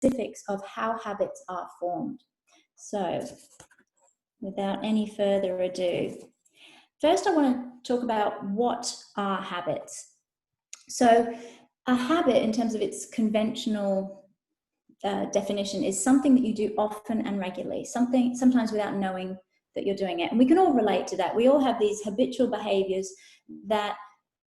specifics of how habits are formed. So without any further ado, first I want to talk about what are habits. So a habit, in terms of its conventional definition, is something that you do often and regularly, sometimes without knowing that you're doing it. And we can all relate to that. We all have these habitual behaviors that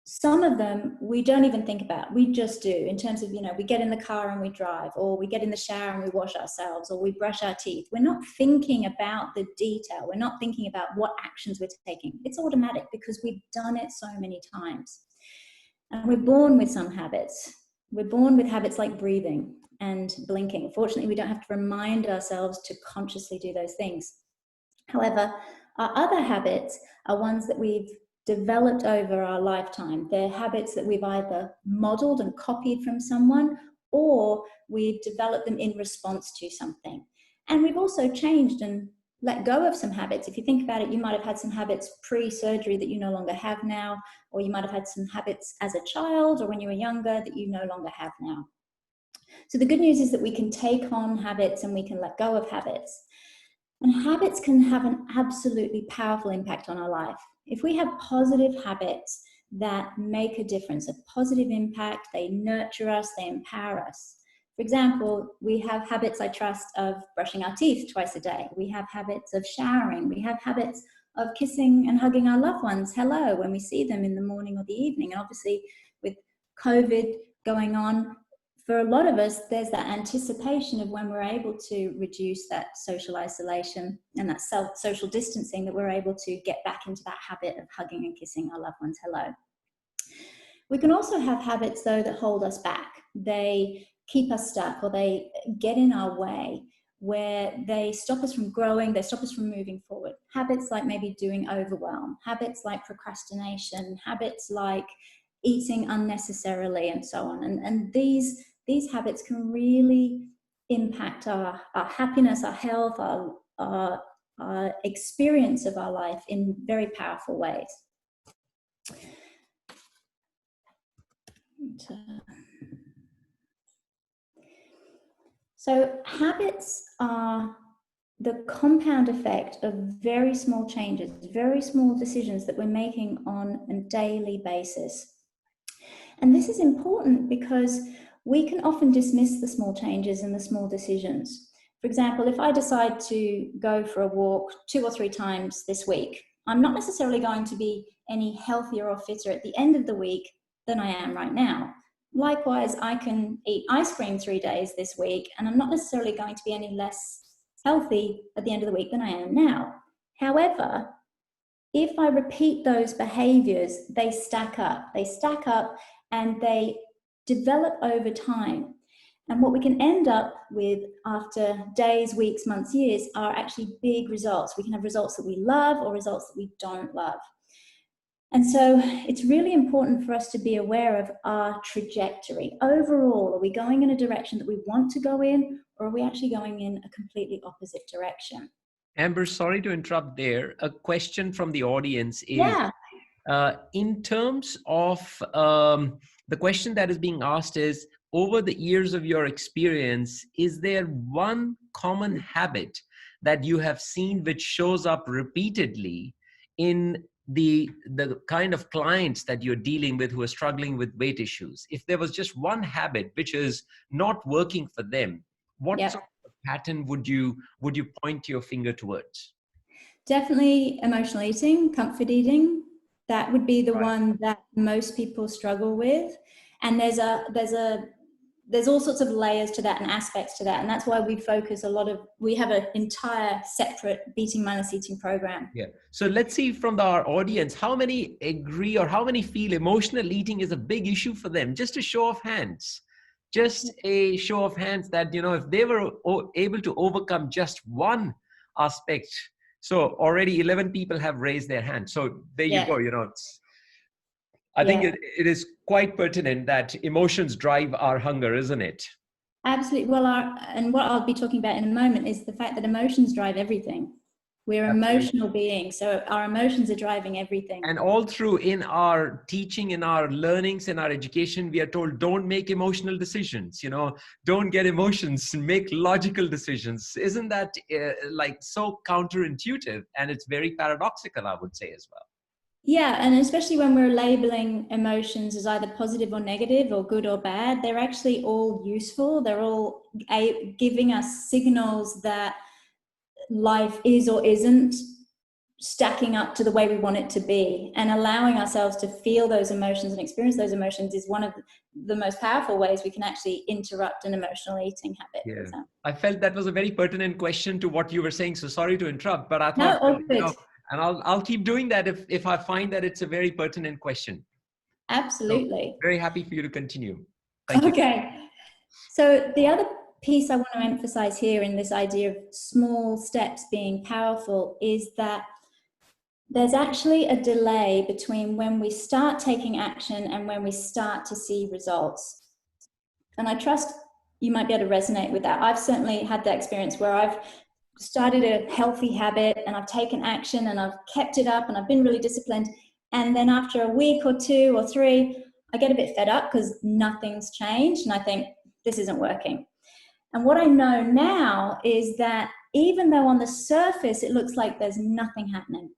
some of them we don't even think about. We just do, in terms of, we get in the car and we drive, or we get in the shower and we wash ourselves, or we brush our teeth. We're not thinking about the detail. We're not thinking about what actions we're taking. It's automatic because we've done it so many times. And we're born with some habits. We're born with habits like breathing and blinking. Fortunately, we don't have to remind ourselves to consciously do those things. However, our other habits are ones that we've developed over our lifetime. They're habits that we've either modeled and copied from someone, or we've developed them in response to something. And we've also changed and let go of some habits. If you think about it, you might have had some habits pre-surgery that you no longer have now, or you might have had some habits as a child or when you were younger that you no longer have now. So the good news is that we can take on habits and we can let go of habits. And habits can have an absolutely powerful impact on our life. If we have positive habits that make a difference, a positive impact, they nurture us, they empower us. For example, we have habits, I trust, of brushing our teeth twice a day. We have habits of showering. We have habits of kissing and hugging our loved ones hello when we see them in the morning or the evening. And obviously, with COVID going on, for a lot of us, there's that anticipation of when we're able to reduce that social isolation and that social distancing, that we're able to get back into that habit of hugging and kissing our loved ones hello. We can also have habits, though, that hold us back. They keep us stuck, or they get in our way, where they stop us from growing, they stop us from moving forward. Habits like maybe doing overwhelm, habits like procrastination, habits like eating unnecessarily, and so on. And these habits can really impact our happiness, our health, our experience of our life in very powerful ways. So habits are the compound effect of very small changes, very small decisions that we're making on a daily basis. And this is important because we can often dismiss the small changes and the small decisions. For example, if I decide to go for a walk 2 or 3 times this week, I'm not necessarily going to be any healthier or fitter at the end of the week than I am right now. Likewise, I can eat ice cream 3 days this week, and I'm not necessarily going to be any less healthy at the end of the week than I am now. However, if I repeat those behaviors, they stack up and they develop over time. And what we can end up with after days, weeks, months, years are actually big results. We can have results that we love or results that we don't love. And so it's really important for us to be aware of our trajectory. Overall, are we going in a direction that we want to go in, or are we actually going in a completely opposite direction? Amber, sorry to interrupt there. A question from the audience is, in terms of the question that is being asked is, over the years of your experience, is there one common habit that you have seen which shows up repeatedly in the kind of clients that you're dealing with who are struggling with weight issues? If there was just one habit which is not working for them, what sort of pattern would you point your finger towards? Definitely emotional eating, comfort eating. That would be the one that most people struggle with. And there's all sorts of layers to that and aspects to that. And that's why we have an entire separate beating mindless eating program. Yeah. So let's see from our audience, how many agree or how many feel emotional eating is a big issue for them? Just a show of hands. Just a show of hands that, if they were able to overcome just one aspect. So already 11 people have raised their hand. So there you go, I think it is quite pertinent that emotions drive our hunger, isn't it? Absolutely. Well, and what I'll be talking about in a moment is the fact that emotions drive everything. We're emotional beings, so our emotions are driving everything. And all through in our teaching, in our learnings, in our education, we are told, don't make emotional decisions, don't get emotions, make logical decisions. Isn't that like so counterintuitive? And it's very paradoxical, I would say, as well. Yeah, and especially when we're labeling emotions as either positive or negative or good or bad, they're actually all useful. They're all giving us signals that life is or isn't stacking up to the way we want it to be, and allowing ourselves to feel those emotions and experience those emotions is one of the most powerful ways we can actually interrupt an emotional eating habit. Yeah. I felt that was a very pertinent question to what you were saying, so sorry to interrupt, but I thought, and I'll keep doing that if I find that it's a very pertinent question. Absolutely. So, very happy for you to continue. Thank you. Okay. So the other piece I want to emphasize here in this idea of small steps being powerful is that there's actually a delay between when we start taking action and when we start to see results. And I trust you might be able to resonate with that. I've certainly had that experience where I've started a healthy habit and I've taken action and I've kept it up and I've been really disciplined. And then after a week or 2 or 3, I get a bit fed up because nothing's changed. And I think this isn't working. And what I know now is that even though on the surface it looks like there's nothing happening,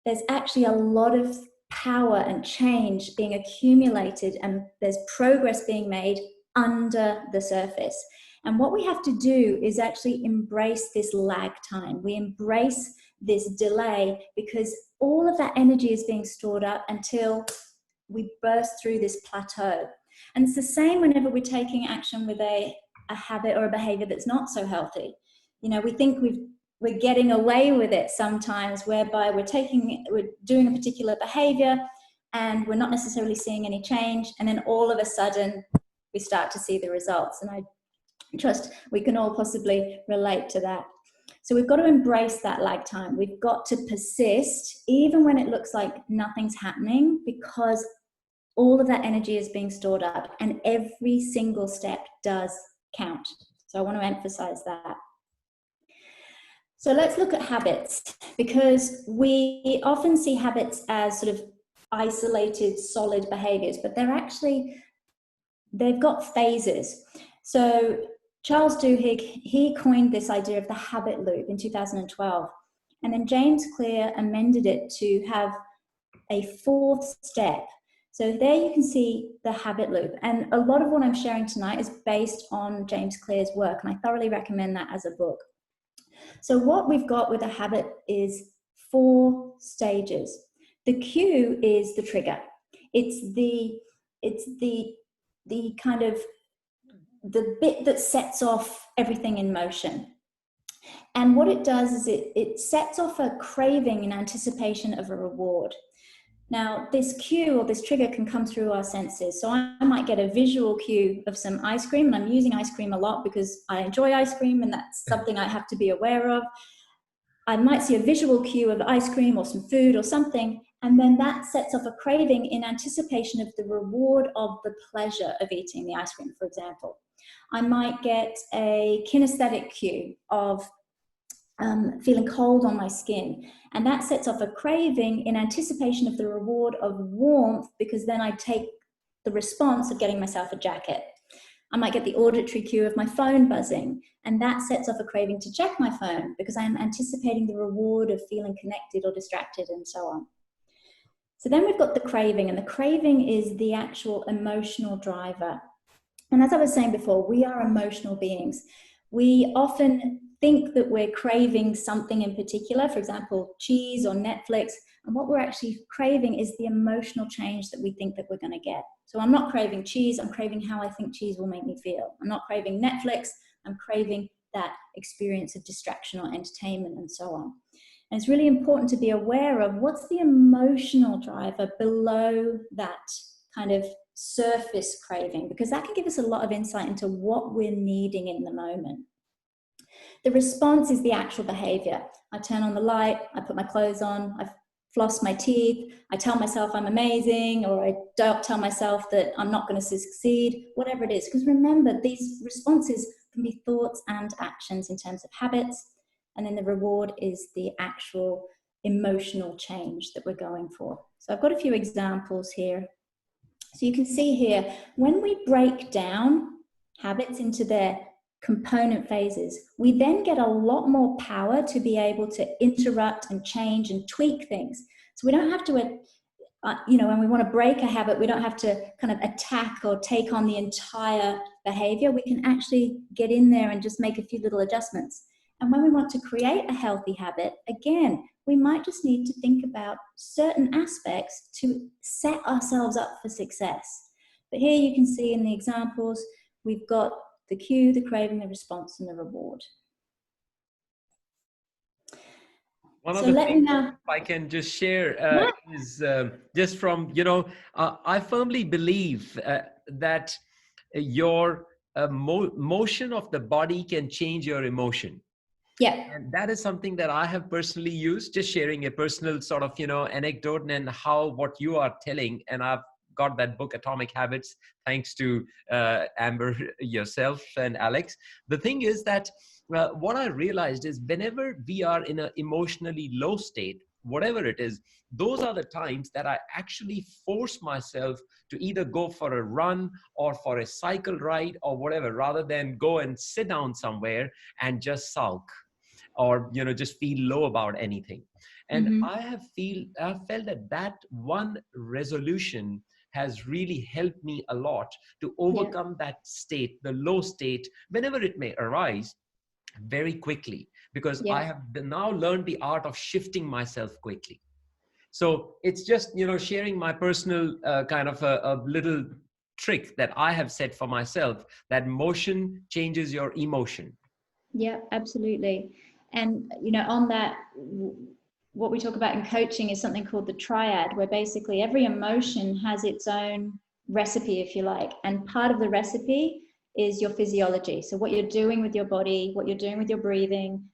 there's actually a lot of power and change being accumulated, and there's progress being made under the surface. And what we have to do is actually embrace this lag time. We embrace this delay because all of that energy is being stored up until we burst through this plateau. And it's the same whenever we're taking action with a habit or a behavior that's not so healthy. We think we're getting away with it sometimes, whereby we're doing a particular behavior and we're not necessarily seeing any change, and then all of a sudden we start to see the results. And I trust we can all possibly relate to that. So we've got to embrace that lag time. We've got to persist even when it looks like nothing's happening, because all of that energy is being stored up and every single step does count. So I want to emphasize that. So let's look at habits, because we often see habits as sort of isolated, solid behaviors, but they've got phases. So Charles Duhigg, he coined this idea of the habit loop in 2012. And then James Clear amended it to have a 4th step. So there you can see the habit loop. And a lot of what I'm sharing tonight is based on James Clear's work, and I thoroughly recommend that as a book. So what we've got with a habit is 4 stages. The cue is the trigger. It's the kind of the bit that sets off everything in motion. And what it does is it sets off a craving in anticipation of a reward. Now, this cue or this trigger can come through our senses. So I might get a visual cue of some ice cream, and I'm using ice cream a lot because I enjoy ice cream and that's something I have to be aware of. I might see a visual cue of ice cream or some food or something, and then that sets off a craving in anticipation of the reward of the pleasure of eating the ice cream, for example. I might get a kinesthetic cue of feeling cold on my skin, and that sets off a craving in anticipation of the reward of warmth, because then I take the response of getting myself a jacket. I might get the auditory cue of my phone buzzing, and that sets off a craving to check my phone because I am anticipating the reward of feeling connected or distracted, and so on. So then we've got the craving, and the craving is the actual emotional driver. And as I was saying before, we are emotional beings. We often think that we're craving something in particular, for example, cheese or Netflix, and what we're actually craving is the emotional change that we think that we're going to get. So I'm not craving cheese, I'm craving how I think cheese will make me feel. I'm not craving Netflix, I'm craving that experience of distraction or entertainment, and so on. And it's really important to be aware of what's the emotional driver below that kind of surface craving, because that can give us a lot of insight into what we're needing in the moment. The response is the actual behavior. I turn on the light, I put my clothes on, I floss my teeth, I tell myself I'm amazing, or I don't tell myself that I'm not going to succeed, whatever it is. Because remember, these responses can be thoughts and actions in terms of habits. And then the reward is the actual emotional change that we're going for. So I've got a few examples here. So you can see here, when we break down habits into their component phases, we then get a lot more power to be able to interrupt and change and tweak things. So we don't have to, when we want to break a habit, we don't have to kind of attack or take on the entire behavior. We can actually get in there and just make a few little adjustments. And when we want to create a healthy habit, again, we might just need to think about certain aspects to set ourselves up for success. But here you can see in the examples, we've got the cue, the craving, the response, and the reward. One of the things, if I can just share, is just from, I firmly believe that your motion of the body can change your emotion. Yeah. And that is something that I have personally used, just sharing a personal sort of, anecdote and how what you are telling. And I've got that book, Atomic Habits, thanks to Amber, yourself, and Alex. The thing is that what I realized is whenever we are in an emotionally low state, whatever it is, those are the times that I actually force myself to either go for a run or for a cycle ride or whatever, rather than go and sit down somewhere and just sulk or, just feel low about anything. And I have felt that one resolution has really helped me a lot to overcome that state, the low state, whenever it may arise, very quickly, because I have now learned the art of shifting myself quickly. So it's just, sharing my personal kind of a little trick that I have set for myself, that motion changes your emotion. Yeah, absolutely. And, on that, what we talk about in coaching is something called the triad, where basically every emotion has its own recipe, if you like. And part of the recipe is your physiology. So what you're doing with your body, what you're doing with your breathing,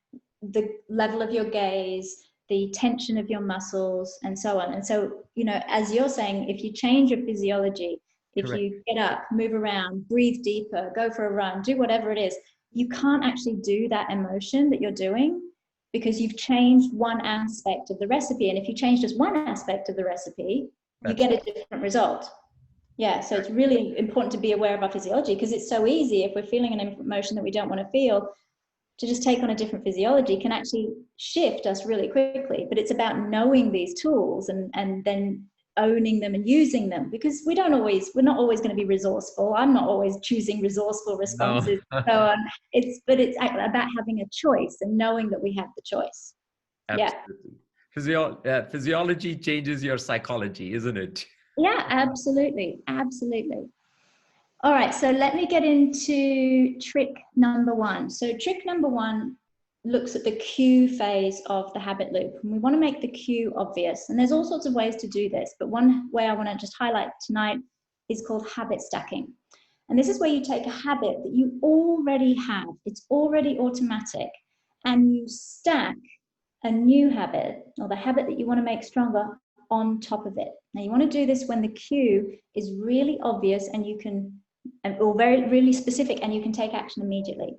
the level of your gaze, the tension of your muscles, and so on. And so, as you're saying, if you change your physiology, if Correct. you get up, move around, breathe deeper, go for a run, do whatever it is, you can't actually do that emotion that you're doing because you've changed one aspect of the recipe. And if you change just one aspect of the recipe, you get a different result. Yeah, so it's really important to be aware of our physiology, because it's so easy, if we're feeling an emotion that we don't want to feel, to just take on a different physiology can actually shift us really quickly. But it's about knowing these tools and then owning them and using them, because we're not always going to be resourceful. I'm not always choosing resourceful responses. No. So it's about having a choice and knowing that we have the choice. Absolutely. Physiology changes your psychology, isn't it? Yeah, absolutely. Absolutely. All right, so let me get into trick number one. So trick number one looks at the cue phase of the habit loop. And we want to make the cue obvious. And there's all sorts of ways to do this, but one way I want to just highlight tonight is called habit stacking. And this is where you take a habit that you already have, it's already automatic, and you stack a new habit, or the habit that you want to make stronger, on top of it. Now you want to do this when the cue is really obvious and you can, or really specific, and you can take action immediately.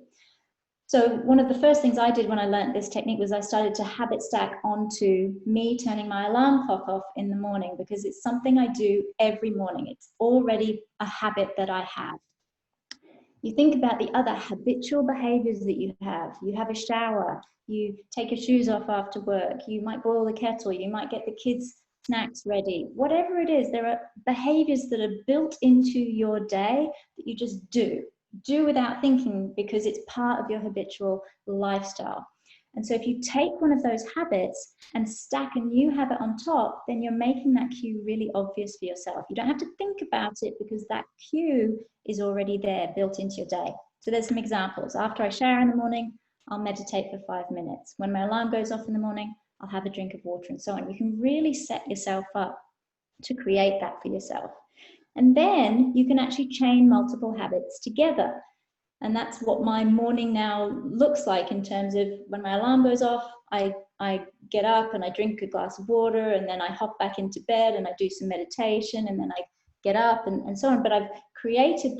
So one of the first things I did when I learned this technique was I started to habit stack onto me turning my alarm clock off in the morning, because it's something I do every morning. It's already a habit that I have. You think about the other habitual behaviors that you have. You have a shower, you take your shoes off after work, you might boil the kettle, you might get the kids' snacks ready. Whatever it is, there are behaviors that are built into your day that you just do without thinking, because it's part of your habitual lifestyle. And so if you take one of those habits and stack a new habit on top, then you're making that cue really obvious for yourself. You don't have to think about it, because that cue is already there, built into your day. So there's some examples. After I shower in the morning, I'll meditate for 5 minutes. When my alarm goes off in the morning, I'll have a drink of water, and so on. You can really set yourself up to create that for yourself. And then you can actually chain multiple habits together. And that's what my morning now looks like, in terms of when my alarm goes off, I get up and I drink a glass of water, and then I hop back into bed and I do some meditation, and then I get up and so on. But I've created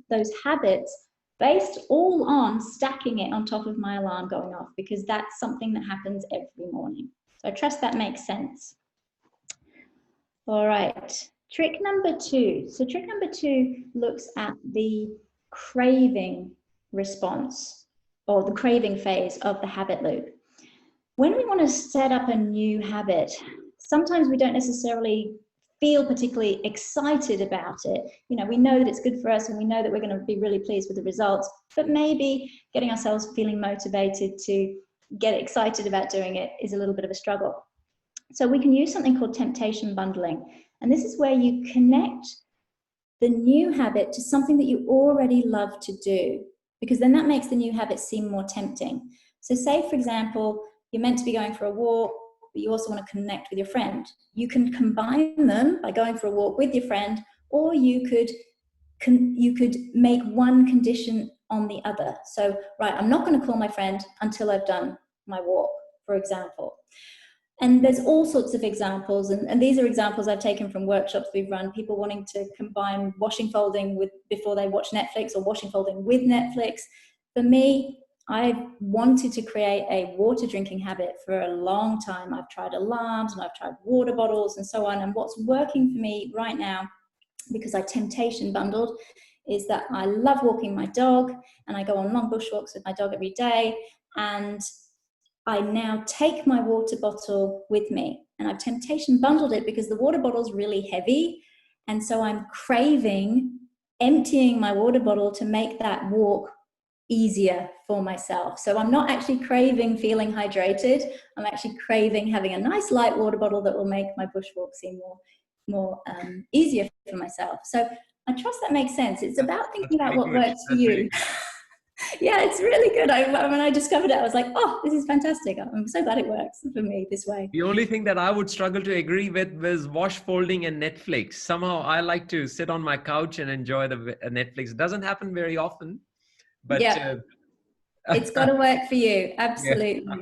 those habits based all on stacking it on top of my alarm going off, because that's something that happens every morning. So I trust that makes sense. All right, trick number 2. So trick number 2 looks at the craving response, or the craving phase of the habit loop. When we want to set up a new habit, sometimes we don't necessarily feel particularly excited about it. You know, we know that it's good for us and we know that we're going to be really pleased with the results, but maybe getting ourselves feeling motivated to get excited about doing it is a little bit of a struggle. So we can use something called temptation bundling. And this is where you connect the new habit to something that you already love to do, because then that makes the new habit seem more tempting. So say, for example, you're meant to be going for a walk, but you also want to connect with your friend. You can combine them by going for a walk with your friend, or you could make one condition on the other. So, right, I'm not going to call my friend until I've done my walk, for example. And there's all sorts of examples, and these are examples I've taken from workshops we've run, people wanting to combine washing folding with before they watch Netflix, or washing folding with Netflix. For me, I've wanted to create a water drinking habit for a long time. I've tried alarms and I've tried water bottles and so on. And what's working for me right now, because I temptation bundled, is that I love walking my dog, and I go on long bushwalks with my dog every day. And I now take my water bottle with me, and I've temptation bundled it because the water bottle is really heavy. And so I'm craving emptying my water bottle to make that walk easier for myself. So I'm not actually craving feeling hydrated. I'm actually craving having a nice light water bottle that will make my bushwalk seem more easier for myself. So I trust that makes sense. It's about thinking about what works for you. Yeah, it's really good. When I discovered it, I was like, oh, this is fantastic. I'm so glad it works for me this way. The only thing that I would struggle to agree with was wash folding and Netflix. Somehow I like to sit on my couch and enjoy the Netflix. It doesn't happen very often, but yeah, it's got to work for you. Absolutely. Yeah.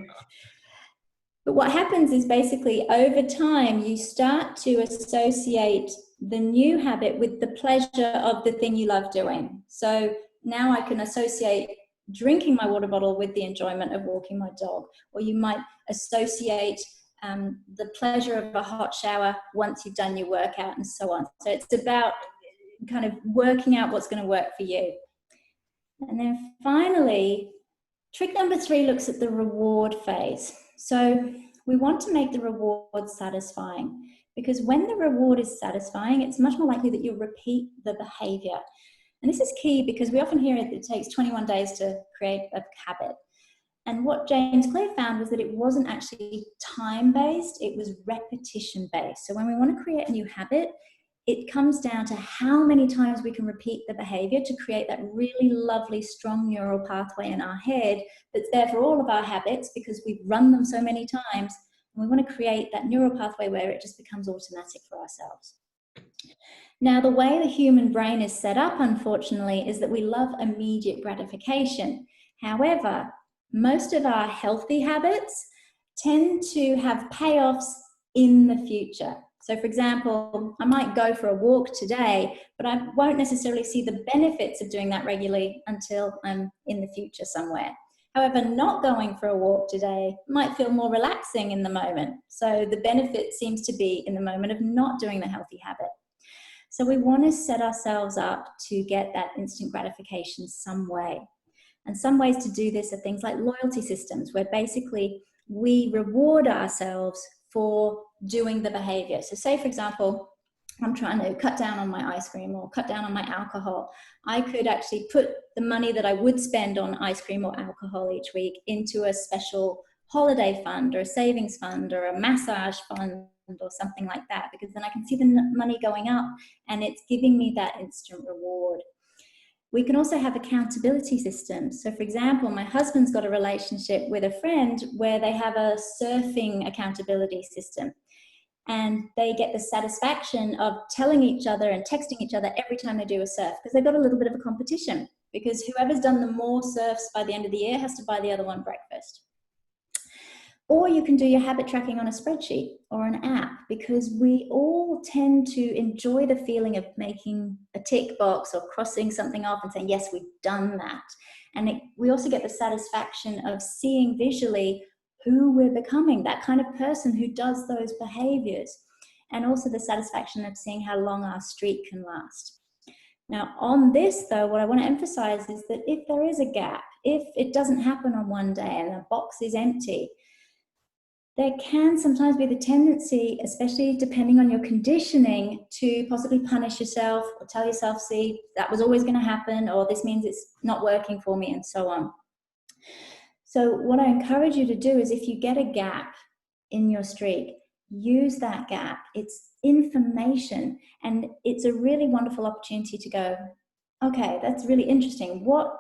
But what happens is basically over time, you start to associate the new habit with the pleasure of the thing you love doing. So now I can associate drinking my water bottle with the enjoyment of walking my dog, or you might associate the pleasure of a hot shower once you've done your workout, and so on. So it's about kind of working out what's going to work for you. And then finally, trick number 3 looks at the reward phase. So we want to make the reward satisfying, because when the reward is satisfying, it's much more likely that you'll repeat the behavior. And this is key because we often hear it takes 21 days to create a habit. And what James Clear found was that it wasn't actually time-based, it was repetition-based. So when we want to create a new habit, it comes down to how many times we can repeat the behavior to create that really lovely, strong neural pathway in our head that's there for all of our habits, because we've run them so many times. And we want to create that neural pathway where it just becomes automatic for ourselves. Now, the way the human brain is set up, unfortunately, is that we love immediate gratification. However, most of our healthy habits tend to have payoffs in the future. So, for example, I might go for a walk today, but I won't necessarily see the benefits of doing that regularly until I'm in the future somewhere. However, not going for a walk today might feel more relaxing in the moment. So the benefit seems to be in the moment of not doing the healthy habit. So we want to set ourselves up to get that instant gratification some way. And some ways to do this are things like loyalty systems, where basically we reward ourselves for doing the behavior. So say, for example, I'm trying to cut down on my ice cream or cut down on my alcohol. I could actually put the money that I would spend on ice cream or alcohol each week into a special holiday fund or a savings fund or a massage fund or something like that, because then I can see the money going up and it's giving me that instant reward. We can also have accountability systems. So for example, my husband's got a relationship with a friend where they have a surfing accountability system. And they get the satisfaction of telling each other and texting each other every time they do a surf, because they've got a little bit of a competition, because whoever's done the more surfs by the end of the year has to buy the other one breakfast. Or you can do your habit tracking on a spreadsheet or an app, because we all tend to enjoy the feeling of making a tick box or crossing something off and saying, yes, we've done that. And we also get the satisfaction of seeing visually who we're becoming, that kind of person who does those behaviors. And also the satisfaction of seeing how long our streak can last. Now, on this, though, what I want to emphasize is that if there is a gap, if it doesn't happen on one day and the box is empty, there can sometimes be the tendency, especially depending on your conditioning, to possibly punish yourself or tell yourself, see, that was always going to happen, or this means it's not working for me, and so on. So what I encourage you to do is, if you get a gap in your streak, use that gap. It's information, and it's a really wonderful opportunity to go, okay, that's really interesting. What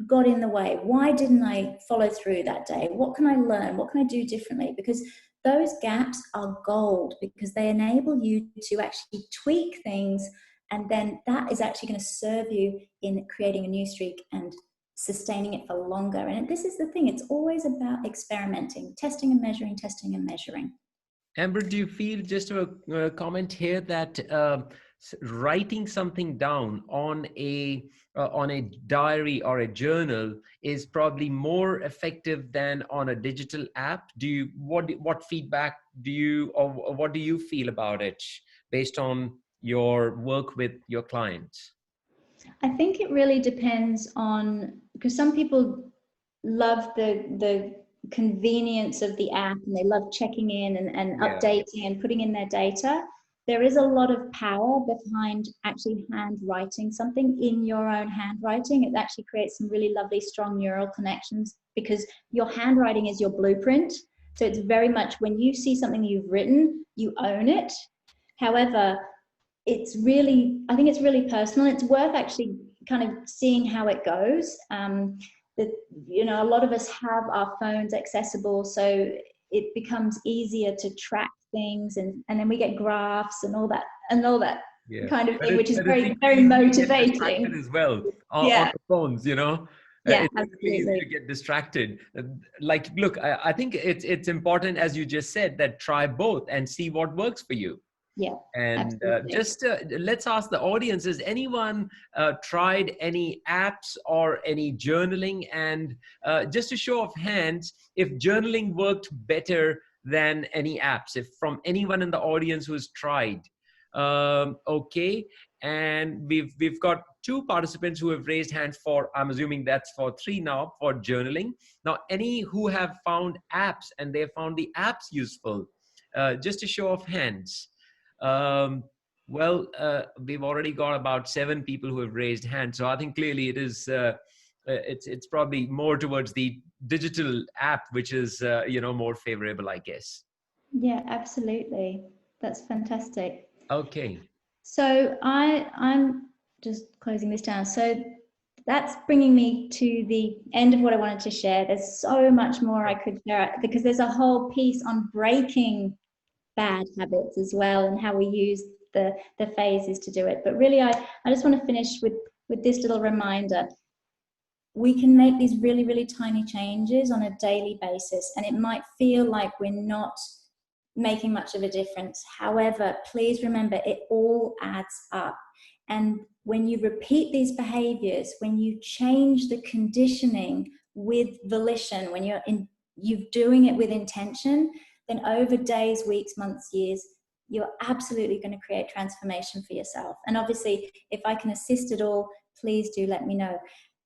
got in the way? Why didn't I follow through that day? What can I learn? What can I do differently? Because those gaps are gold, because they enable you to actually tweak things, and then that is actually going to serve you in creating a new streak and sustaining it for longer. And this is the thing, it's always about experimenting, testing and measuring, testing and measuring. Amber, do you feel, just a comment here, that writing something down on a diary or a journal is probably more effective than on a digital app? What feedback do you, or what do you feel about it based on your work with your clients? I think it really depends on, because some people love the convenience of the app, and they love checking in and updating and putting in their data. There is a lot of power behind actually handwriting something in your own handwriting. It actually creates some really lovely, strong neural connections, because your handwriting is your blueprint. So it's very much, when you see something you've written, you own it. However, I think it's really personal. It's worth actually kind of seeing how it goes. A lot of us have our phones accessible, so it becomes easier to track things, and then we get graphs and all that kind of thing, which is very, very motivating as well on the phones, Yeah, it's easy to get distracted. Like, look, I think it's important, as you just said, that try both and see what works for you. Yeah. And let's ask the audience, has anyone tried any apps or any journaling? And just a show of hands, if journaling worked better than any apps, if from anyone in the audience who's tried. Okay. And we've got 2 participants who have raised hands for, I'm assuming that's for 3 now, for journaling. Now, any who have found apps and they found the apps useful, just a show of hands. We've already got about 7 people who have raised hands. So I think clearly it is, it's probably more towards the digital app, which is, more favorable, I guess. Yeah, absolutely. That's fantastic. Okay. So I'm just closing this down. So that's bringing me to the end of what I wanted to share. There's so much more I could share, because there's a whole piece on breaking bad habits as well, and how we use the phases to do it. But really, I just want to finish with this little reminder. We can make these really, really tiny changes on a daily basis, and it might feel like we're not making much of a difference. However, please remember, it all adds up. And when you repeat these behaviors, when you change the conditioning with volition, when you're doing it with intention, then over days, weeks, months, years, you're absolutely going to create transformation for yourself. And obviously, if I can assist at all, please do let me know.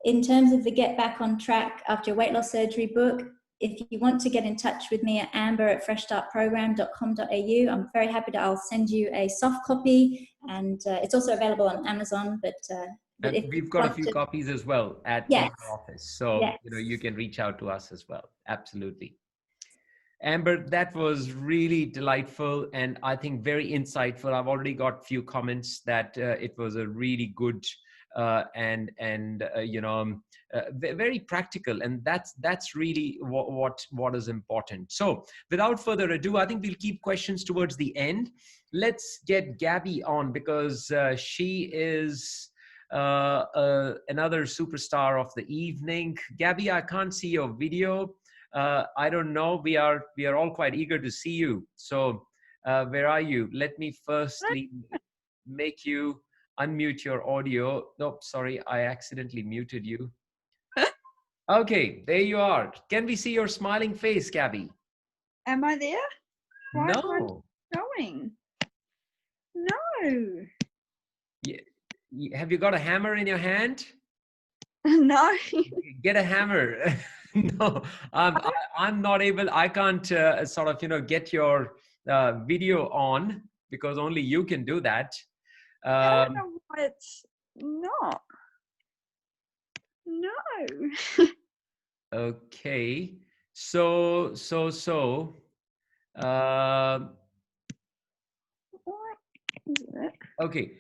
In terms of the Get Back on Track After Your Weight Loss Surgery book, if you want to get in touch with me at amber@freshstartprogram.com.au, I'm very happy I'll send you a soft copy, and it's also available on Amazon. But we've got a few copies as well in our office, so you can reach out to us as well. Absolutely. Amber, that was really delightful and I think very insightful. I've already got a few comments that it was a really good very practical, and that's really what is important. So without further ado, I think we'll keep questions towards the end. Let's get Gabi on, because she is another superstar of the evening. Gabi, I can't see your video. I don't know. We are all quite eager to see you. So where are you? Let me firstly make you unmute your audio. Nope, sorry, I accidentally muted you. Okay, there you are. Can we see your smiling face, Gabi? Am I there? Why No. am I going? No. Have you got a hammer in your hand? No. Get a hammer. No, I'm not able. I can't sort of, get your video on because only you can do that. I don't know why it's not. No. Okay. So. What is it? Okay.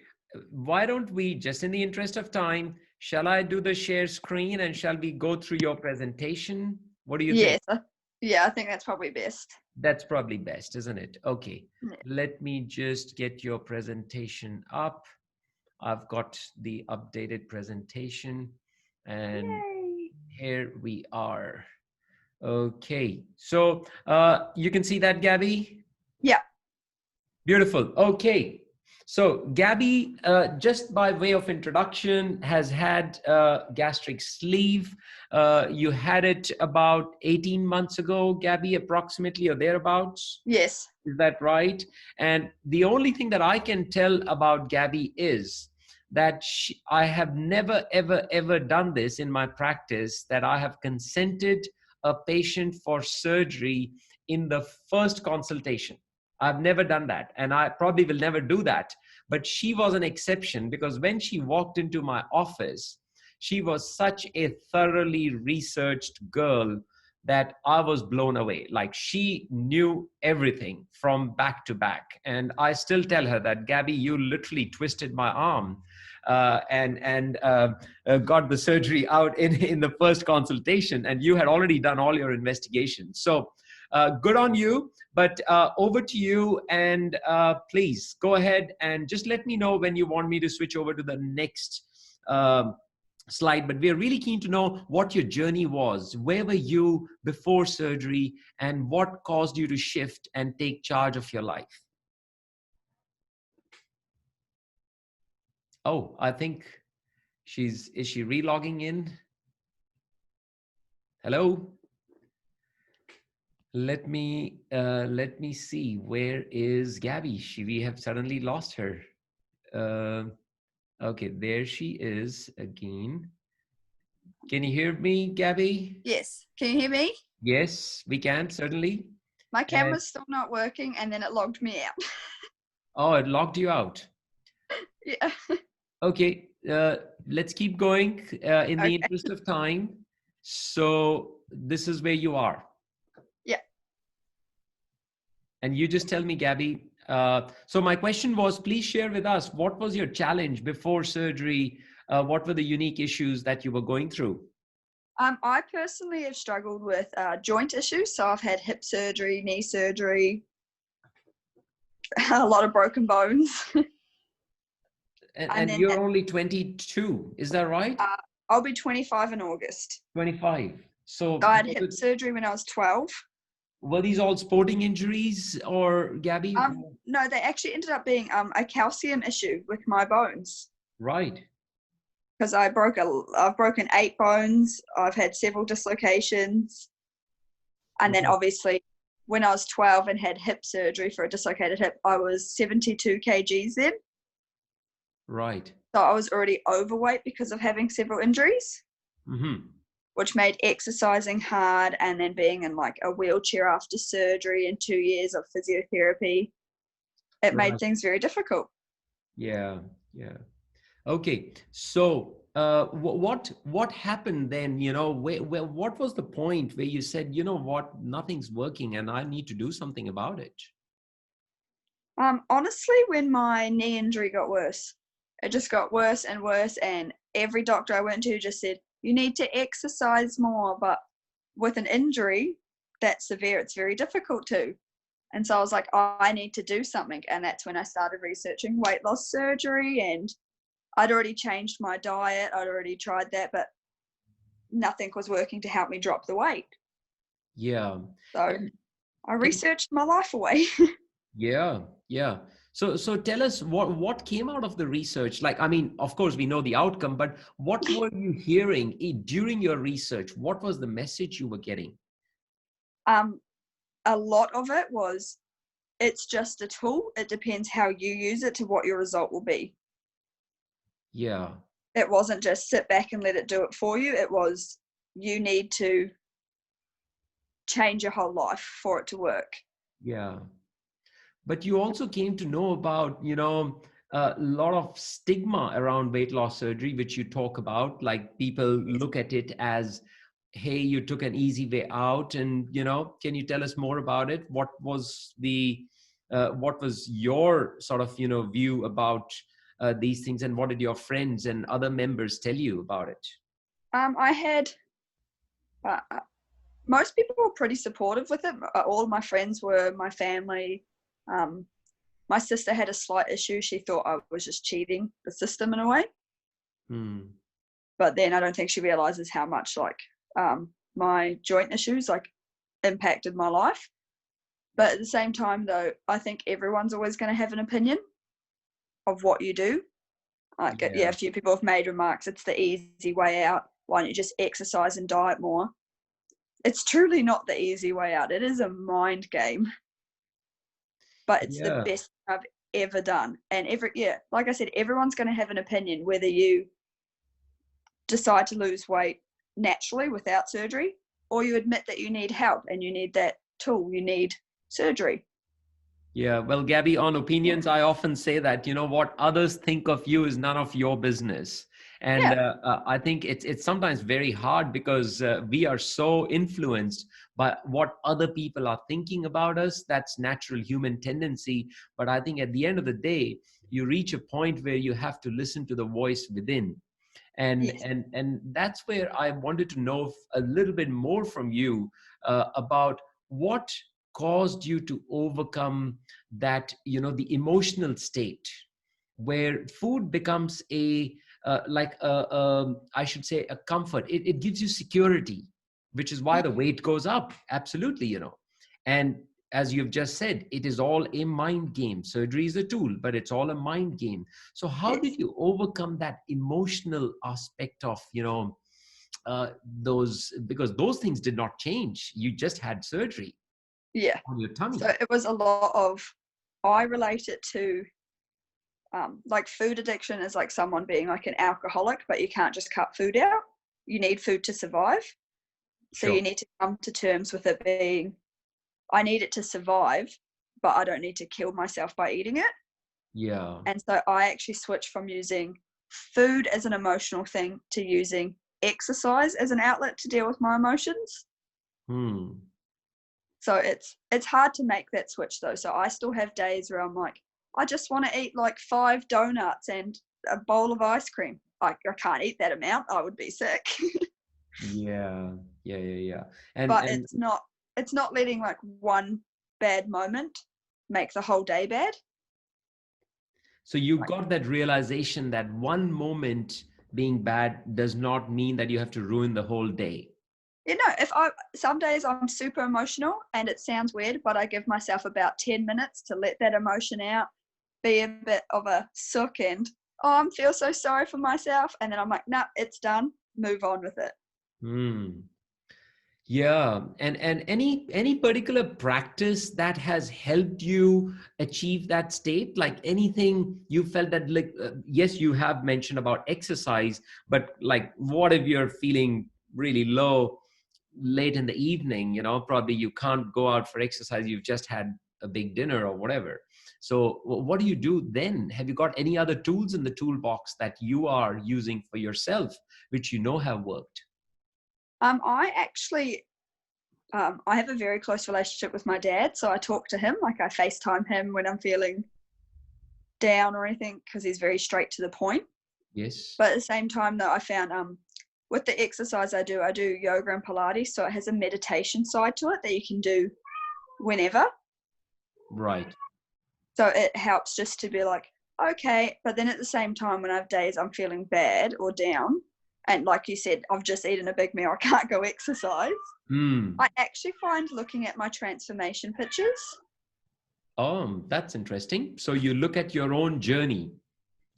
Why don't we, just in the interest of time, shall I do the share screen and shall we go through your presentation? What do you think? Yes. Yeah, I think that's probably best. That's probably best, isn't it? Okay. Yeah. Let me just get your presentation up. I've got the updated presentation and Yay. here we are. Okay. So you can see that, Gabi? Yeah. Beautiful. Okay. So Gabi, just by way of introduction, has had gastric sleeve. You had it about 18 months ago, Gabi, approximately, or thereabouts. Yes. Is that right? And the only thing that I can tell about Gabi is that I have never, ever, ever done this in my practice, that I have consented a patient for surgery in the first consultation. I've never done that, and I probably will never do that. But she was an exception because when she walked into my office, she was such a thoroughly researched girl that I was blown away. Like, she knew everything from back to back. And I still tell her that, Gabi, you literally twisted my arm and got the surgery out in the first consultation, and you had already done all your investigations. So good on you. But over to you, and please go ahead and just let me know when you want me to switch over to the next slide. But we are really keen to know what your journey was. Where were you before surgery, and what caused you to shift and take charge of your life? Oh, I think is she re-logging in? Hello? Let me see. Where is Gabi? We have suddenly lost her. Okay, there she is again. Can you hear me, Gabi? Yes. Can you hear me? Yes, we can, certainly. My camera's still not working, and then it logged me out. Oh, it logged you out. Yeah. Okay, let's keep going in the interest of time. So this is where you are. Yeah. And you just tell me, Gabi. So my question was, please share with us, what was your challenge before surgery? What were the unique issues that you were going through? I personally have struggled with joint issues. So I've had hip surgery, knee surgery, a lot of broken bones. And you're only 22, is that right? I'll be 25 in August. 25. So I had hip surgery when I was 12. Were these all sporting injuries, or Gabi? No, they actually ended up being a calcium issue with my bones. Right. Because I've broken 8 bones. I've had several dislocations. And then obviously when I was 12 and had hip surgery for a dislocated hip, I was 72 kgs then. Right. So I was already overweight because of having several injuries, which made exercising hard, and then being in like a wheelchair after surgery and 2 years of physiotherapy, it made things very difficult. Yeah. Yeah. Okay. So what happened then, what was the point where you said, you know what, nothing's working and I need to do something about it? Honestly, when my knee injury got worse, it just got worse and worse. And every doctor I went to just said, you need to exercise more. But with an injury that severe, it's very difficult to. And so I was like, oh, I need to do something. And that's when I started researching weight loss surgery. And I'd already changed my diet. I'd already tried that, but nothing was working to help me drop the weight. Yeah. So And I researched my life away. yeah, yeah. So tell us what came out of the research. Like, I mean, of course we know the outcome, but what were you hearing during your research? What was the message you were getting? A lot of it was, it's just a tool. It depends how you use it to what your result will be. Yeah. It wasn't just sit back and let it do it for you. It was, you need to change your whole life for it to work. Yeah. But you also came to know about, a lot of stigma around weight loss surgery, which you talk about. Like, people look at it as, hey, you took an easy way out. And, can you tell us more about it? What was your sort of, view about these things, and what did your friends and other members tell you about it? I had, most people were pretty supportive with it. All of my friends were, my family. My sister had a slight issue. She thought I was just cheating the system in a way. But then I don't think she realizes how much my joint issues impacted my life. But at the same time, though, I think everyone's always going to have an opinion of what you do. A few people have made remarks, it's the easy way out. Why don't you just exercise and diet more? It's truly not the easy way out. It is a mind game. But it's the best I've ever done. And like I said, everyone's going to have an opinion, whether you decide to lose weight naturally without surgery, or you admit that you need help and you need that tool, you need surgery. Yeah, well, Gabby, on opinions, I often say that, what others think of you is none of your business. And I think it's sometimes very hard, because we are so influenced by what other people are thinking about us. That's natural human tendency. But I think at the end of the day, you reach a point where you have to listen to the voice within. And that's where I wanted to know a little bit more from you about what caused you to overcome that, the emotional state where food becomes I should say, a comfort. It gives you security, which is why the weight goes up. Absolutely. And as you've just said, it is all a mind game. Surgery is a tool, but it's all a mind game. So how did you overcome that emotional aspect of, those, because those things did not change. You just had surgery on your tummy. So it was a lot of, I relate it to food addiction is like someone being like an alcoholic, but you can't just cut food out. You need food to survive. So you need to come to terms with it being, I need it to survive, but I don't need to kill myself by eating it. Yeah. And so I actually switched from using food as an emotional thing to using exercise as an outlet to deal with my emotions. So it's hard to make that switch though. So I still have days where I'm like, I just want to eat like 5 donuts and a bowl of ice cream. I can't eat that amount. I would be sick. Yeah. But it's not letting like one bad moment make the whole day bad. So you got that realization that one moment being bad does not mean that you have to ruin the whole day. Some days I'm super emotional and it sounds weird, but I give myself about 10 minutes to let that emotion out, be a bit of a sook and, I feel so sorry for myself. And then I'm like, nah, it's done. Move on with it. Yeah. And any particular practice that has helped you achieve that state? Like anything you felt that yes, you have mentioned about exercise, but like, what if you're feeling really low late in the evening, probably you can't go out for exercise. You've just had a big dinner or whatever. So what do you do then? Have you got any other tools in the toolbox that you are using for yourself, which have worked? I actually, I have a very close relationship with my dad. So I talk to him, like I FaceTime him when I'm feeling down or anything, because he's very straight to the point. Yes. But at the same time though, I found with the exercise I do yoga and Pilates. So it has a meditation side to it that you can do whenever. Right. So it helps just to be like, okay, but then at the same time when I have days I'm feeling bad or down, And like you said, I've just eaten a big meal. I can't go exercise. I actually find looking at my transformation pictures. Oh, that's interesting. So you look at your own journey.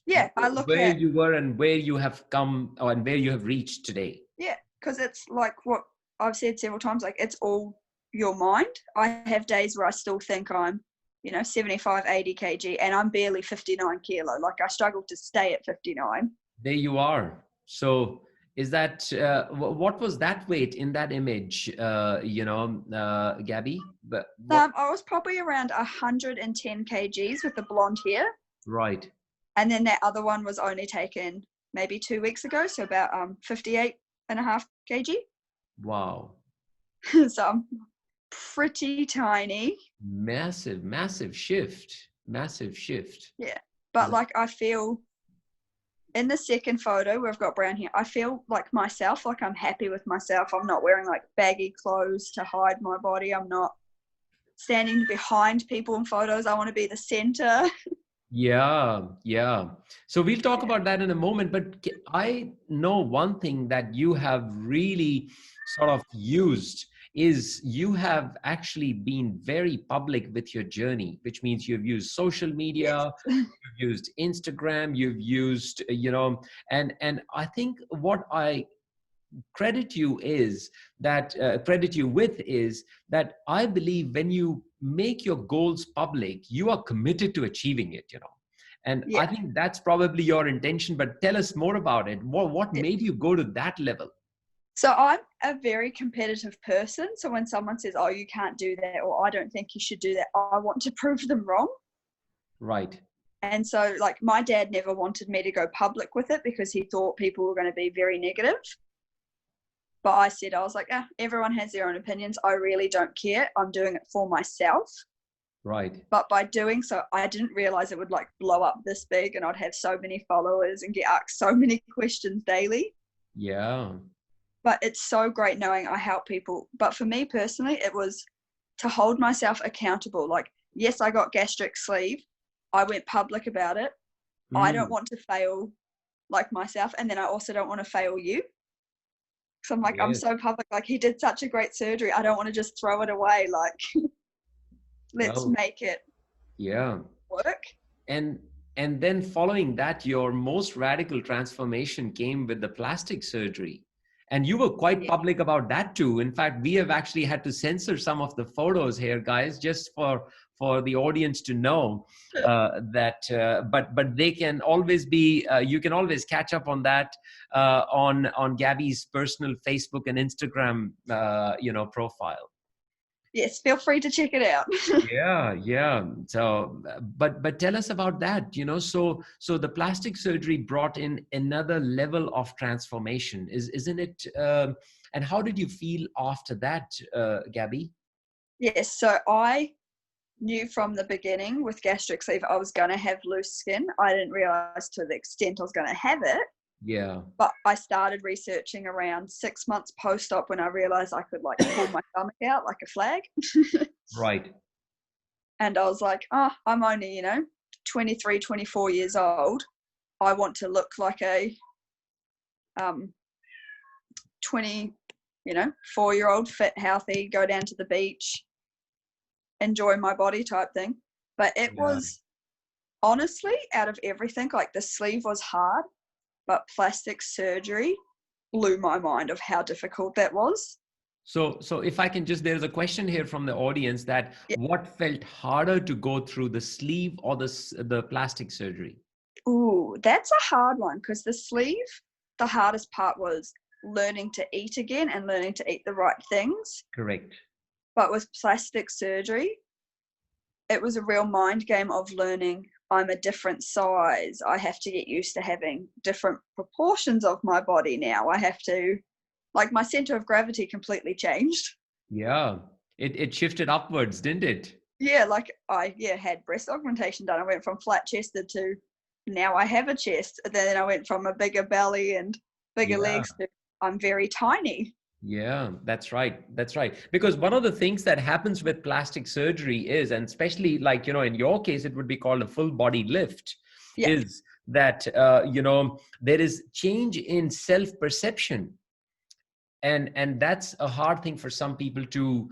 Yeah, I look where at you were and where you have come and where you have reached today. Yeah, because it's like what I've said several times, like it's all your mind. I have days where I still think I'm, 75, 80 kg and I'm barely 59 kilo. Like I struggle to stay at 59. There you are. So is that, what was that weight in that image, Gabi? But I was probably around 110 kgs with the blonde hair. Right. And then that other one was only taken maybe 2 weeks ago. So about 58.5 kg. Wow. So I'm pretty tiny. Massive shift. Yeah. But like I feel in the second photo where I've got brown hair, I feel like myself, like I'm happy with myself. I'm not wearing like baggy clothes to hide my body. I'm not standing behind people in photos. I want to be the center. Yeah. So we'll talk about that in a moment, but I know one thing that you have really sort of used is you have actually been very public with your journey, which means you've used social media, Yes. you've used Instagram, you've used, and I think what I credit you with is that I believe when you make your goals public, you are committed to achieving it, and Yeah. I think that's probably your intention, but tell us more about it. What made you go to that level? So I'm a very competitive person. So when someone says, oh, you can't do that, or I don't think you should do that, I want to prove them wrong. Right. And so like my dad never wanted me to go public with it because he thought people were going to be very negative. But I was like, everyone has their own opinions. I really don't care. I'm doing it for myself. Right. But by doing so, I didn't realize it would like blow up this big and I'd have so many followers and get asked so many questions daily. Yeah. But it's so great knowing I help people. But for me personally, it was to hold myself accountable. Like, yes, I got gastric sleeve. I went public about it. I don't want to fail like myself. And then I also don't want to fail you. So I'm like, I'm so public. Like, he did such a great surgery. I don't want to just throw it away. Like, let's make it work. And then following that, your most radical transformation came with the plastic surgery. And you were quite public about that too. In fact, we have actually had to censor some of the photos here, guys, just for the audience to know that. But they can always be. You can always catch up on that on Gabi's personal Facebook and Instagram, profile. Yes, feel free to check it out. Yeah. So, but tell us about that. So the plastic surgery brought in another level of transformation, isn't it? And how did you feel after that, Gabi? Yes, so I knew from the beginning with gastric sleeve I was going to have loose skin. I didn't realize to the extent I was going to have it. Yeah. But I started researching around 6 months post-op when I realized I could like pull my stomach out like a flag. Right. And I was like, I'm only, 23, 24 years old. I want to look like a 4-year-old, fit, healthy, go down to the beach, enjoy my body type thing. But it was honestly, out of everything, like the sleeve was hard, but plastic surgery blew my mind of how difficult that was. So if I can just, there's a question here from the audience that what felt harder to go through, the sleeve or the plastic surgery? Ooh, that's a hard one because the sleeve, the hardest part was learning to eat again and learning to eat the right things. Correct. But with plastic surgery, it was a real mind game of learning I'm a different size. I have to get used to having different proportions of my body now. I have to, like, my center of gravity completely changed. Yeah, it shifted upwards, didn't it? Yeah, like I had breast augmentation done. I went from flat chested to now I have a chest. Then I went from a bigger belly and bigger legs to I'm very tiny. Yeah, that's right. Because one of the things that happens with plastic surgery is, and especially like, in your case, it would be called a full body lift, is that, there is change in self-perception. And that's a hard thing for some people to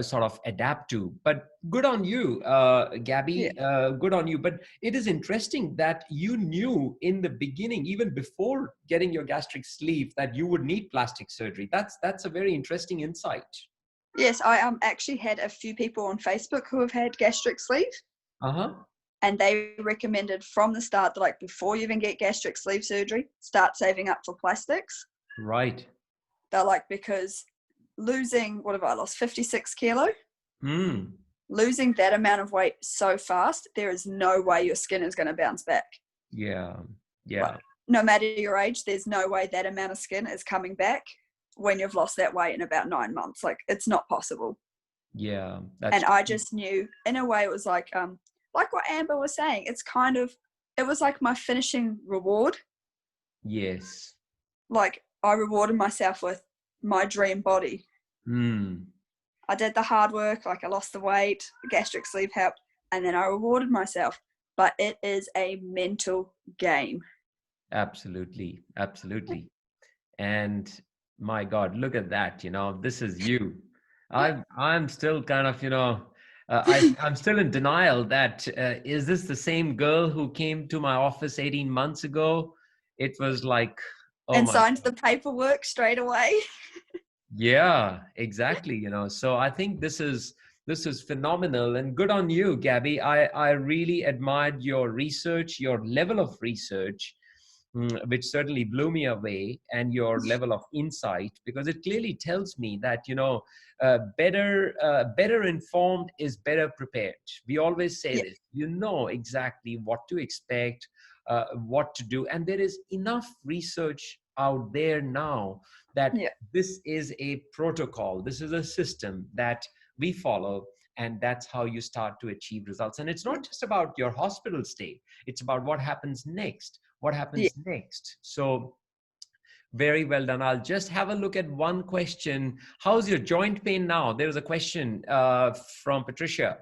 sort of adapt to. But good on you, Gabi. Yeah. Good on you. But it is interesting that you knew in the beginning, even before getting your gastric sleeve, that you would need plastic surgery. That's a very interesting insight. Yes, I actually had a few people on Facebook who have had gastric sleeve. Uh-huh. And they recommended from the start that, like, before you even get gastric sleeve surgery, start saving up for plastics. Right. They're like, because losing, what have I lost, 56 kilo? Losing that amount of weight so fast, there is no way your skin is going to bounce back. Yeah. Like, no matter your age, there's no way that amount of skin is coming back when you've lost that weight in about 9 months. Like, it's not possible. Yeah. And I just knew, in a way, it was like what Amber was saying, it was like my finishing reward. Yes. Like, I rewarded myself with my dream body. I did the hard work, like I lost the weight, the gastric sleeve helped, and then I rewarded myself. But it is a mental game. Absolutely. And my God, look at that. This is you. I'm still kind of, I'm still in denial that, is this the same girl who came to my office 18 months ago? It was like, oh, and signed the paperwork straight away. Yeah, exactly. So I think this is phenomenal, and good on you, Gabi. I really admired your research, your level of research, which certainly blew me away, and your level of insight, because it clearly tells me that, better informed is better prepared. We always say this, exactly what to expect, what to do. And there is enough research out there now that this is a protocol, this is a system that we follow, and that's how you start to achieve results. And it's not just about your hospital stay, it's about what happens next. So very well done. I'll just have a look at one question. How's your joint pain now? There's a question from Patricia.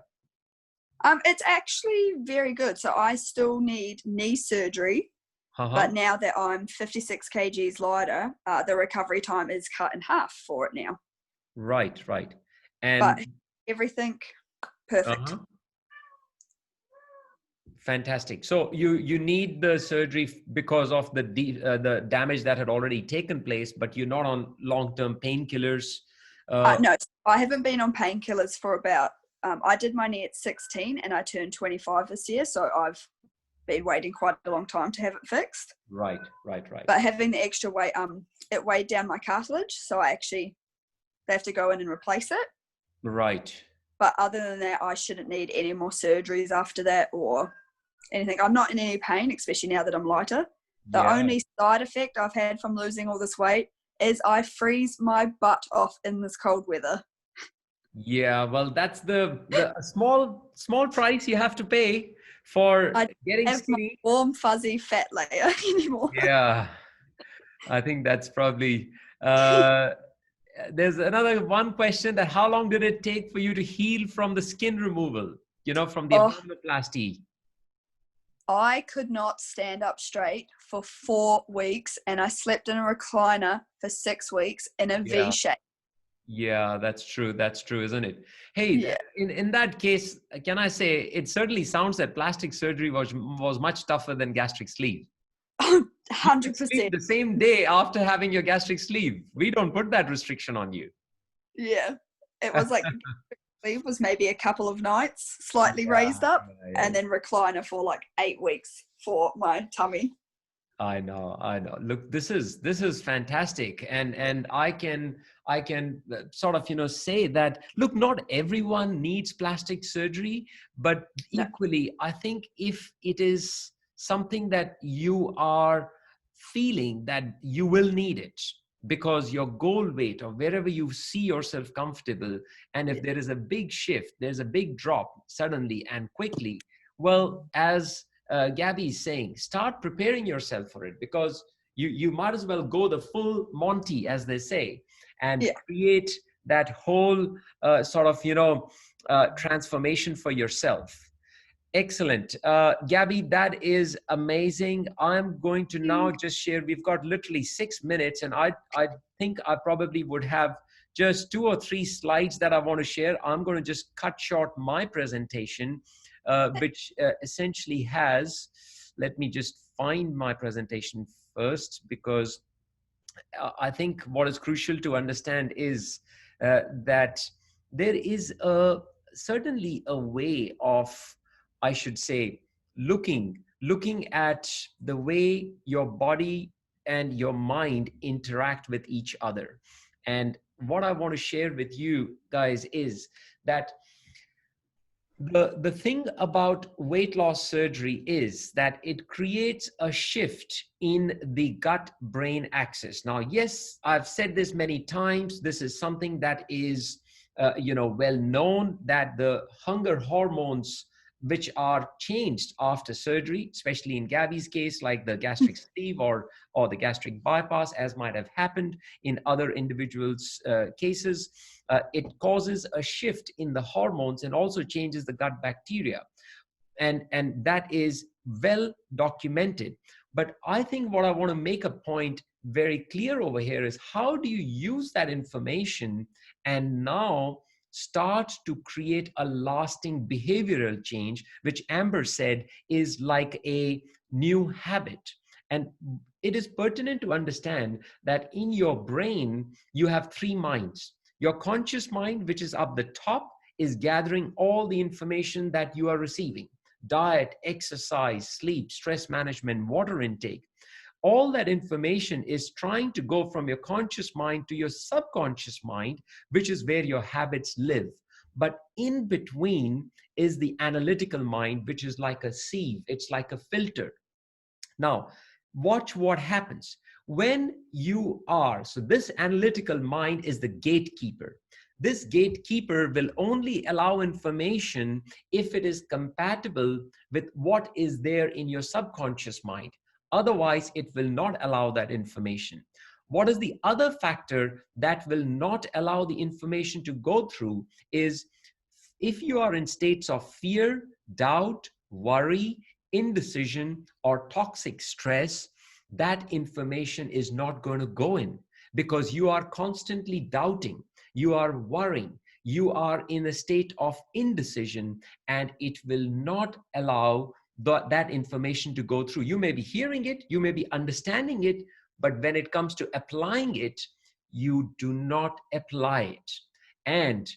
It's actually very good. So I still need knee surgery, but now that I'm 56 kgs lighter, the recovery time is cut in half for it now. Right. And but everything perfect. Fantastic. So you need the surgery because of the damage that had already taken place, but you're not on long-term painkillers. No, I haven't been on painkillers for about. I did my knee at 16, and I turned 25 this year, so I've been waiting quite a long time to have it fixed. Right. But having the extra weight, it weighed down my cartilage, so they have to go in and replace it. Right. But other than that, I shouldn't need any more surgeries after that or anything. I'm not in any pain, especially now that I'm lighter. The only side effect I've had from losing all this weight is I freeze my butt off in this cold weather. Yeah, well, that's the small price you have to pay for getting skinny. My warm, fuzzy, fat layer anymore. Yeah, I think that's probably. There's another one question: that how long did it take for you to heal from the skin removal? From the abdominoplasty. I could not stand up straight for 4 weeks, and I slept in a recliner for 6 weeks in a V shape. Yeah, that's true, isn't it? Hey, in that case, can I say, it certainly sounds that plastic surgery was much tougher than gastric sleeve. 100%. The same day after having your gastric sleeve. We don't put that restriction on you. Yeah, it was like sleeve was maybe a couple of nights, slightly raised up, and then recliner for like 8 weeks for my tummy. I know. Look, this is fantastic, and I can sort of say that, look, not everyone needs plastic surgery, but equally, I think if it is something that you are feeling that you will need it because your goal weight or wherever you see yourself comfortable, and if there is a big shift, there's a big drop suddenly and quickly, well, as Gabi is saying, start preparing yourself for it, because you might as well go the full Monty, as they say, and create that whole sort of transformation for yourself. Excellent. Gabby, that is amazing. I'm going to now just share, we've got literally 6 minutes, and I think I probably would have just 2 or 3 slides that I want to share. I'm going to just cut short my presentation, which essentially has, let me just find my presentation first, because I think what is crucial to understand is that there is certainly a way of, I should say, looking at the way your body and your mind interact with each other. And what I want to share with you guys is that the thing about weight loss surgery is that it creates a shift in the gut brain axis. Now, yes, I've said this many times. This is something that is well known, that the hunger hormones which are changed after surgery, especially in Gabby's case, like the gastric sleeve or the gastric bypass, as might have happened in other individuals' cases, it causes a shift in the hormones and also changes the gut bacteria. And that is well documented. But I think what I want to make a point very clear over here is, how do you use that information and now start to create a lasting behavioral change, which Amber said is like a new habit. And it is pertinent to understand that in your brain, you have 3 minds. Your conscious mind, which is up the top, is gathering all the information that you are receiving: diet, exercise, sleep, stress management, water intake. All that information is trying to go from your conscious mind to your subconscious mind, which is where your habits live. But in between is the analytical mind, which is like a sieve. It's like a filter. Now, watch what happens when you are, so this analytical mind is the gatekeeper. This gatekeeper will only allow information if it is compatible with what is there in your subconscious mind. Otherwise, it will not allow that information. What is the other factor that will not allow the information to go through is if you are in states of fear, doubt, worry, indecision, or toxic stress, that information is not going to go in because you are constantly doubting, you are worrying, you are in a state of indecision, and it will not allow that information to go through. You may be hearing it, you may be understanding it, but when it comes to applying it, you do not apply it. And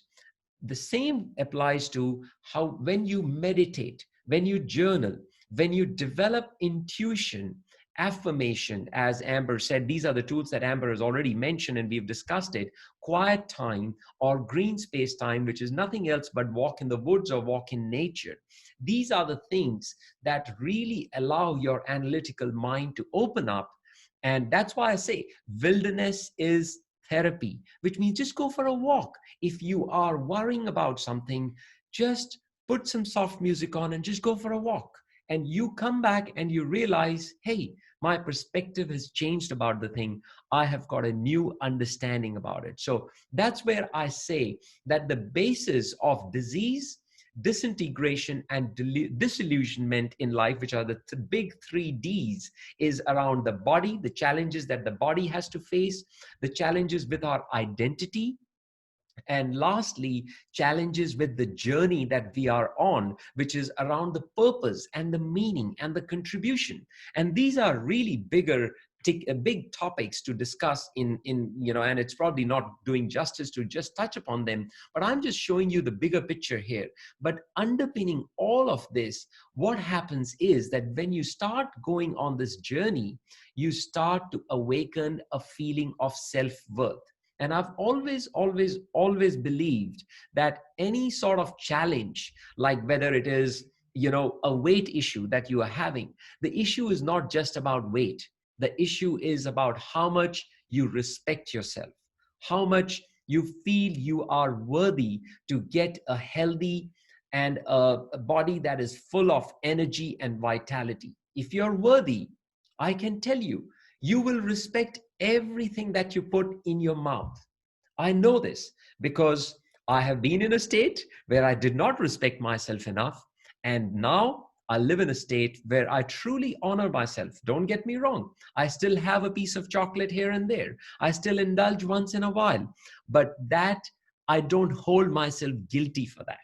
the same applies to how, when you meditate, when you journal, when you develop intuition, affirmation, as Amber said, these are the tools that Amber has already mentioned and we've discussed it: quiet time or green space time, which is nothing else but walk in the woods or walk in nature. These are the things that really allow your analytical mind to open up. And that's why I say wilderness is therapy, which means just go for a walk. If you are worrying about something, just put some soft music on and just go for a walk. And you come back and you realize, hey, my perspective has changed about the thing. I have got a new understanding about it. So that's where I say that the basis of disease, disintegration, and disillusionment in life, which are the big 3 Ds, is around the body, the challenges that the body has to face, the challenges with our identity, and lastly, challenges with the journey that we are on, which is around the purpose and the meaning and the contribution. And these are really big topics to discuss and it's probably not doing justice to just touch upon them, but I'm just showing you the bigger picture here. But underpinning all of this, what happens is that when you start going on this journey, you start to awaken a feeling of self-worth. And I've always believed that any sort of challenge, like whether it is, a weight issue that you are having, the issue is not just about weight. The issue is about how much you respect yourself, how much you feel you are worthy to get a healthy and a body that is full of energy and vitality. If you're worthy, I can tell you, you will respect everything that you put in your mouth. I know this because I have been in a state where I did not respect myself enough. And now I live in a state where I truly honor myself. Don't get me wrong. I still have a piece of chocolate here and there. I still indulge once in a while, but that I don't hold myself guilty for that.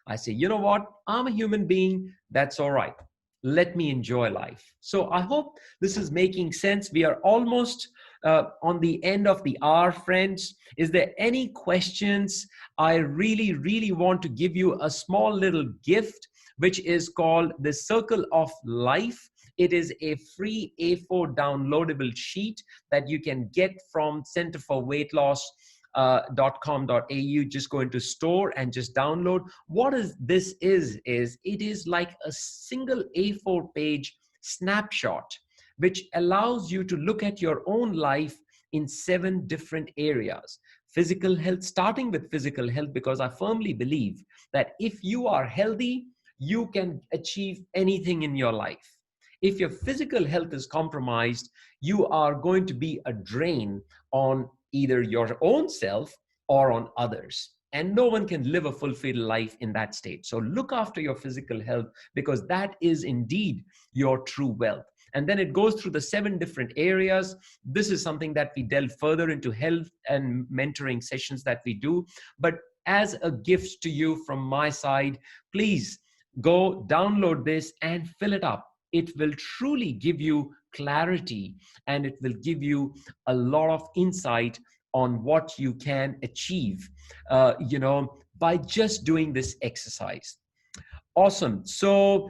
I say, you know what? I'm a human being. That's all right. Let me enjoy life. So I hope this is making sense. We are almost on the end of the hour, friends. Is there any questions? I really, really want to give you a small little gift, which is called the Circle of Life. It is a free A4 downloadable sheet that you can get from centerforweightloss.com.au. Just go into store and just download. What this is it is like a single A4 page snapshot, which allows you to look at your own life in 7 different areas. Physical health, starting with physical health, because I firmly believe that if you are healthy, you can achieve anything in your life. If your physical health is compromised, you are going to be a drain on either your own self or on others. And no one can live a fulfilled life in that state. So look after your physical health, because that is indeed your true wealth. And then it goes through the 7 different areas. This is something that we delve further into health and mentoring sessions that we do. But as a gift to you from my side, please go download this and fill it up. It will truly give you clarity, and it will give you a lot of insight on what you can achieve, by just doing this exercise. Awesome. So,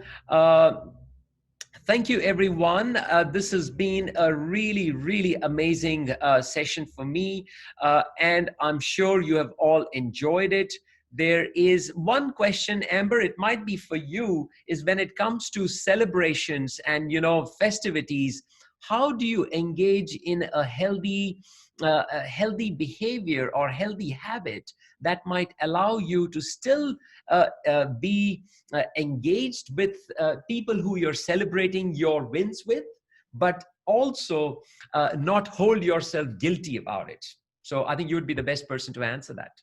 thank you, everyone. This has been a really, really amazing session for me, and I'm sure you have all enjoyed it. There is one question, Amber, it might be for you, is when it comes to celebrations and, festivities, how do you engage in a healthy behavior or healthy habit that might allow you to still be engaged with people who you're celebrating your wins with, but also not hold yourself guilty about it? So I think you would be the best person to answer that.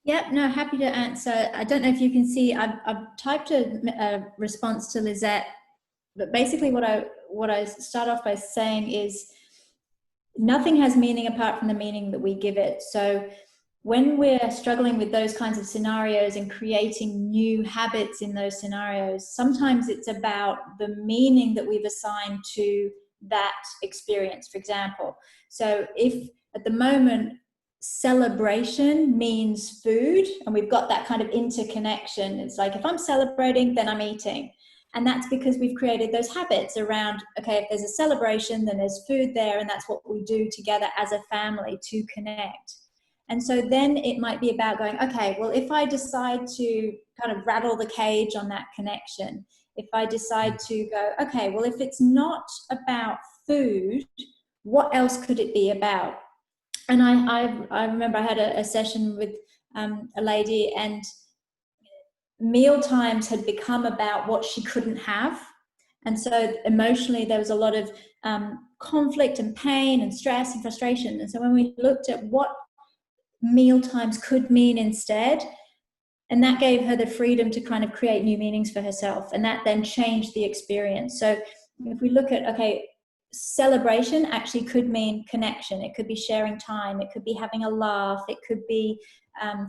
Yep, no, happy to answer. I don't know if you can see, I've typed a response to Lizette, but basically what I start off by saying is nothing has meaning apart from the meaning that we give it. So when we're struggling with those kinds of scenarios and creating new habits in those scenarios, sometimes it's about the meaning that we've assigned to that experience, for example. So if at the moment celebration means food, and we've got that kind of interconnection, it's like if I'm celebrating, then I'm eating. And that's because we've created those habits around, okay, if there's a celebration, then there's food there, and that's what we do together as a family to connect. And so then it might be about going, okay, well, if I decide to kind of rattle the cage on that connection, if I decide to go, okay, well, if it's not about food, what else could it be about? And I remember I had a session with a lady, and meal times had become about what she couldn't have. And so emotionally, there was a lot of conflict and pain and stress and frustration. And so when we looked at what meal times could mean instead, and that gave her the freedom to kind of create new meanings for herself. And that then changed the experience. So if we look at, okay, celebration actually could mean connection. It could be sharing time. It could be having a laugh. It could be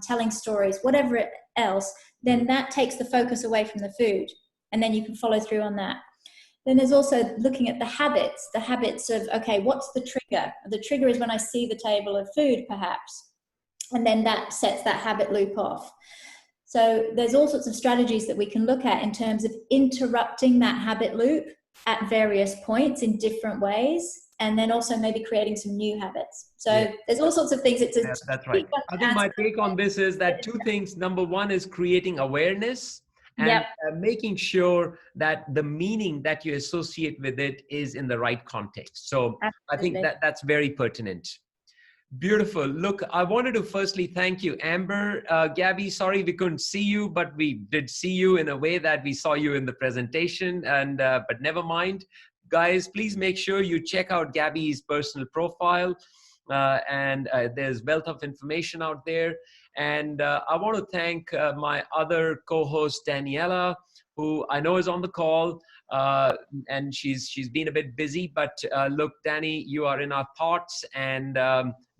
telling stories, whatever else. Then that takes the focus away from the food. And then you can follow through on that. Then there's also looking at the habits of, okay, what's the trigger? The trigger is when I see the table of food, perhaps. And then that sets that habit loop off. So there's all sorts of strategies that we can look at in terms of interrupting that habit loop at various points in different ways, and then also maybe creating some new habits. So there's all sorts of things. That's right. I think my take on this is that 2 things. Number 1 is creating awareness and making sure that the meaning that you associate with it is in the right context. So I think that's very pertinent. Beautiful. Look, I wanted to firstly thank you, Amber. Gabi, sorry we couldn't see you, but we did see you in a way that we saw you in the presentation. And but never mind. Guys, please make sure you check out Gabi's personal profile. There's wealth of information out there. And I want to thank my other co-host, Daniela, who I know is on the call, and she's been a bit busy, but look, Danny, you are in our thoughts, and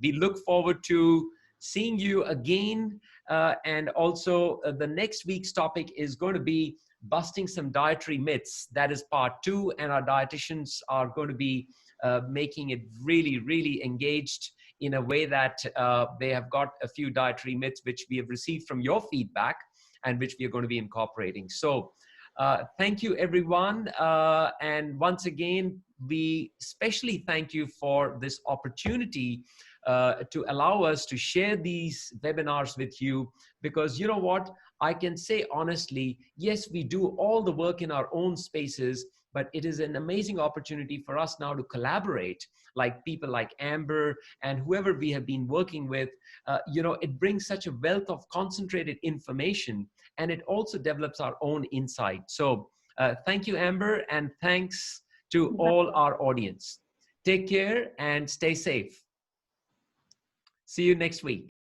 we look forward to seeing you again. And also the next week's topic is going to be busting some dietary myths. That is part 2, and our dietitians are going to be making it really, really engaged in a way that they have got a few dietary myths which we have received from your feedback and which we are going to be incorporating. So thank you, everyone. And once again, we especially thank you for this opportunity to allow us to share these webinars with you, because you know what? I can say honestly, yes, we do all the work in our own spaces, but it is an amazing opportunity for us now to collaborate, like people like Amber and whoever we have been working with. You know, it brings such a wealth of concentrated information, and it also develops our own insight. So thank you, Amber, and thanks to all our audience. Take care and stay safe. See you next week.